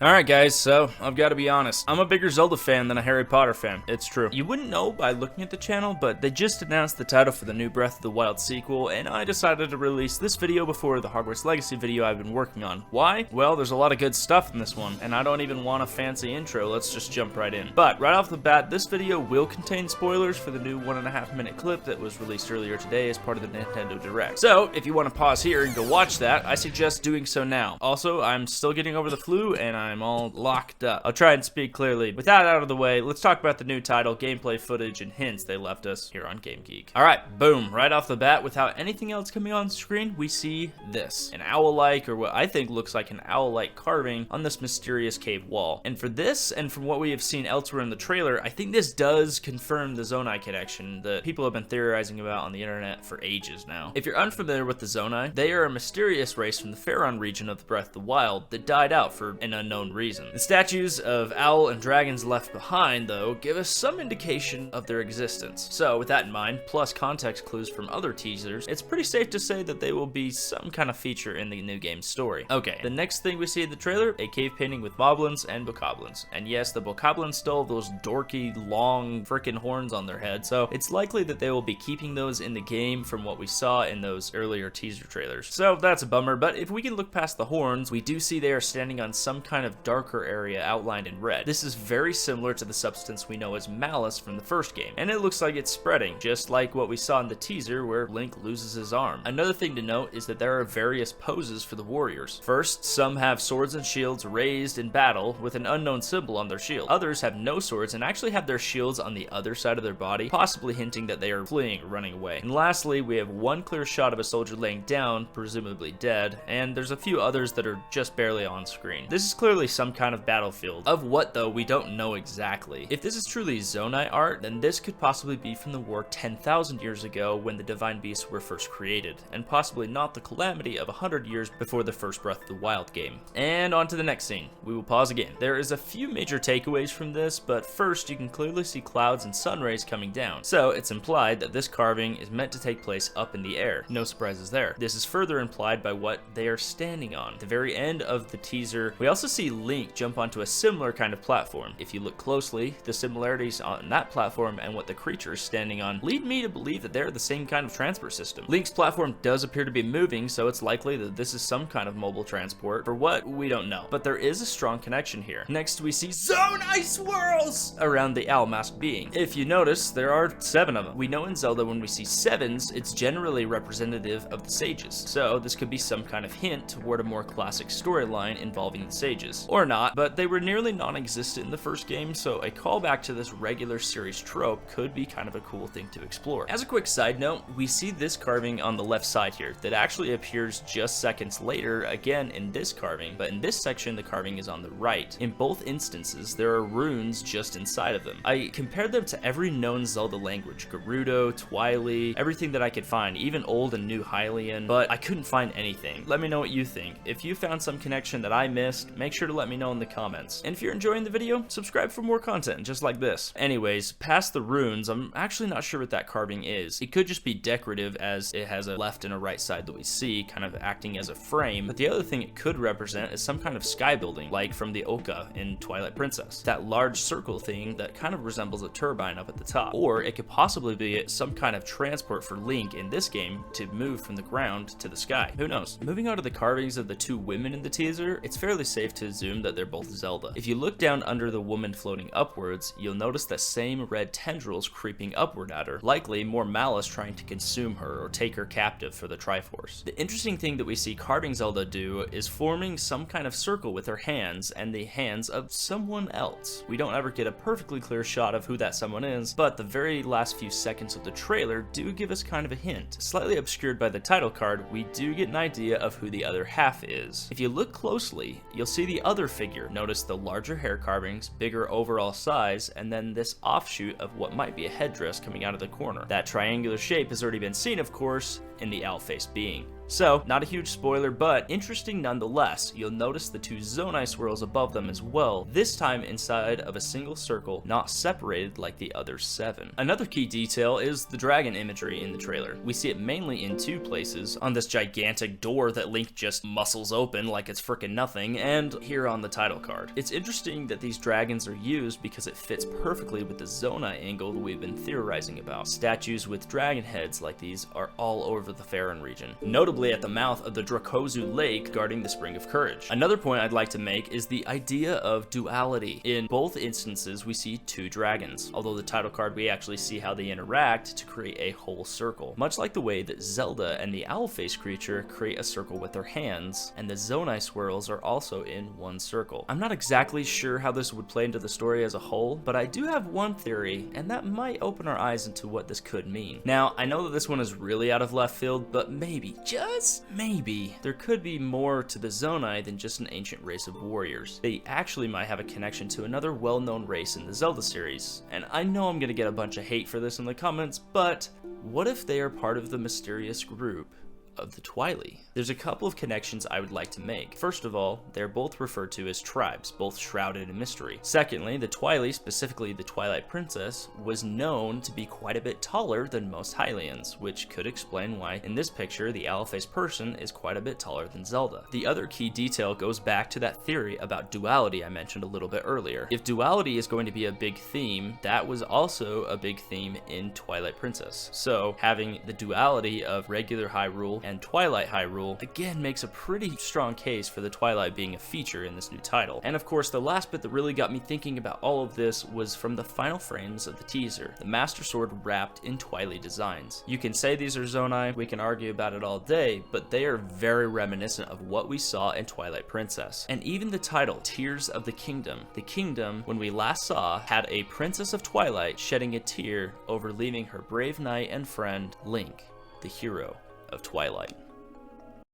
Alright guys, so I've got to be honest, I'm a bigger Zelda fan than a Harry Potter fan, it's true. You wouldn't know by looking at the channel, but they just announced the title for the new Breath of the Wild sequel, and I decided to release this video before the Hogwarts Legacy video I've been working on. Why? Well, there's a lot of good stuff in this one, and I don't even want a fancy intro, let's just jump right in. But right off the bat, this video will contain spoilers for the new 1.5 minute clip that was released earlier today as part of the Nintendo Direct. So, if you want to pause here and go watch that, I suggest doing so now. Also, I'm still getting over the flu, and I'm all locked up. I'll try and speak clearly. With that out of the way, let's talk about the new title, gameplay footage, and hints they left us here on Game Geek. Alright, boom. Right off the bat, without anything else coming on screen, we see this. An owl-like, or what I think looks like an owl-like carving on this mysterious cave wall. And for this, and from what we have seen elsewhere in the trailer, I think this does confirm the Zonai connection that people have been theorizing about on the internet for ages now. If you're unfamiliar with the Zonai, they are a mysterious race from the Faron region of the Breath of the Wild that died out for an unknown reason. The statues of owl and dragons left behind, though, give us some indication of their existence. So, with that in mind, plus context clues from other teasers, it's pretty safe to say that they will be some kind of feature in the new game's story. Okay, the next thing we see in the trailer, a cave painting with Moblins and Bokoblins. And yes, the Bokoblins still have those dorky, long, frickin' horns on their head, so it's likely that they will be keeping those in the game from what we saw in those earlier teaser trailers. So, that's a bummer, but if we can look past the horns, we do see they are standing on some kind of darker area outlined in red. This is very similar to the substance we know as malice from the first game, and it looks like it's spreading, just like what we saw in the teaser where Link loses his arm. Another thing to note is that there are various poses for the warriors. First, some have swords and shields raised in battle with an unknown symbol on their shield. Others have no swords and actually have their shields on the other side of their body, possibly hinting that they are fleeing or running away. And lastly, we have one clear shot of a soldier laying down, presumably dead, and there's a few others that are just barely on screen. This is clearly some kind of battlefield. Of what, though, we don't know exactly. If this is truly Zonai art, then this could possibly be from the war 10,000 years ago when the Divine Beasts were first created, and possibly not the calamity of 100 years before the first Breath of the Wild game. And on to the next scene. We will pause again. There is a few major takeaways from this, but first you can clearly see clouds and sun rays coming down. So it's implied that this carving is meant to take place up in the air. No surprises there. This is further implied by what they are standing on. At the very end of the teaser, we also see Link jump onto a similar kind of platform. If you look closely, the similarities on that platform and what the creature is standing on lead me to believe that they're the same kind of transport system. Link's platform does appear to be moving, so it's likely that this is some kind of mobile transport. For what, we don't know. But there is a strong connection here. Next, we see Zonai swirls around the owl-masked being. If you notice, there are 7 of them. We know in Zelda when we see 7s, it's generally representative of the sages. So this could be some kind of hint toward a more classic storyline involving the sages. Or not, but they were nearly non-existent in the first game, so a callback to this regular series trope could be kind of a cool thing to explore. As a quick side note, we see this carving on the left side here that actually appears just seconds later again in this carving, but in this section the carving is on the right. In both instances, there are runes just inside of them. I compared them to every known Zelda language, Gerudo, Twilight, everything that I could find, even old and new Hylian, but I couldn't find anything. Let me know what you think. If you found some connection that I missed, make sure to let me know in the comments. And if you're enjoying the video, subscribe for more content just like this. Anyways, past the runes, I'm actually not sure what that carving is. It could just be decorative as it has a left and a right side that we see, kind of acting as a frame, but the other thing it could represent is some kind of sky building, like from the Oocca in Twilight Princess. That large circle thing that kind of resembles a turbine up at the top. Or it could possibly be some kind of transport for Link in this game to move from the ground to the sky. Who knows? Moving on to the carvings of the 2 women in the teaser, it's fairly safe to assume that they're both Zelda. If you look down under the woman floating upwards, you'll notice the same red tendrils creeping upward at her, likely more malice trying to consume her or take her captive for the Triforce. The interesting thing that we see carving Zelda do is forming some kind of circle with her hands and the hands of someone else. We don't ever get a perfectly clear shot of who that someone is, but the very last few seconds of the trailer do give us kind of a hint. Slightly obscured by the title card, we do get an idea of who the other half is. If you look closely, you'll see the other figure. Notice the larger hair carvings, bigger overall size, and then this offshoot of what might be a headdress coming out of the corner. That triangular shape has already been seen, of course, in the owl-faced being. So, not a huge spoiler, but interesting nonetheless. You'll notice the 2 Zonai swirls above them as well, this time inside of a single circle, not separated like the other 7. Another key detail is the dragon imagery in the trailer. We see it mainly in 2 places, on this gigantic door that Link just muscles open like it's frickin' nothing, and here on the title card. It's interesting that these dragons are used because it fits perfectly with the Zonai angle that we've been theorizing about. Statues with dragon heads like these are all over the Faerun region, notably at the mouth of the Dracozu Lake guarding the Spring of Courage. Another point I'd like to make is the idea of duality. In both instances, we see 2 dragons, although the title card we actually see how they interact to create a whole circle, much like the way that Zelda and the owl face creature create a circle with their hands, and the Zonai swirls are also in one circle. I'm not exactly sure how this would play into the story as a whole, but I do have one theory, and that might open our eyes into what this could mean. Now, I know that this one is really out of left field, but maybe, just maybe, there could be more to the Zonai than just an ancient race of warriors. They actually might have a connection to another well-known race in the Zelda series, and I know I'm gonna get a bunch of hate for this in the comments, but what if they are part of the mysterious group of the Twilight? There's a couple of connections I would like to make. First of all, they're both referred to as tribes, both shrouded in mystery. Secondly, the Twilight, specifically the Twilight Princess, was known to be quite a bit taller than most Hylians, which could explain why in this picture the owl-faced person is quite a bit taller than Zelda. The other key detail goes back to that theory about duality I mentioned a little bit earlier. If duality is going to be a big theme, that was also a big theme in Twilight Princess. So having the duality of regular Hyrule and Twilight Hyrule again makes a pretty strong case for the Twilight being a feature in this new title. And of course, the last bit that really got me thinking about all of this was from the final frames of the teaser, the Master Sword wrapped in Twilight designs. You can say these are Zonai, we can argue about it all day, but they are very reminiscent of what we saw in Twilight Princess. And even the title, Tears of the Kingdom, when we last saw, had a Princess of Twilight shedding a tear over leaving her brave knight and friend, Link, the hero of Twilight.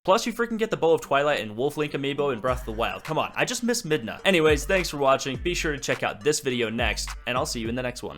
Plus, you freaking get the Bow of Twilight and Wolf Link amiibo in Breath of the Wild. Come on, I just miss Midna. Anyways, thanks for watching. Be sure to check out this video next, and I'll see you in the next one.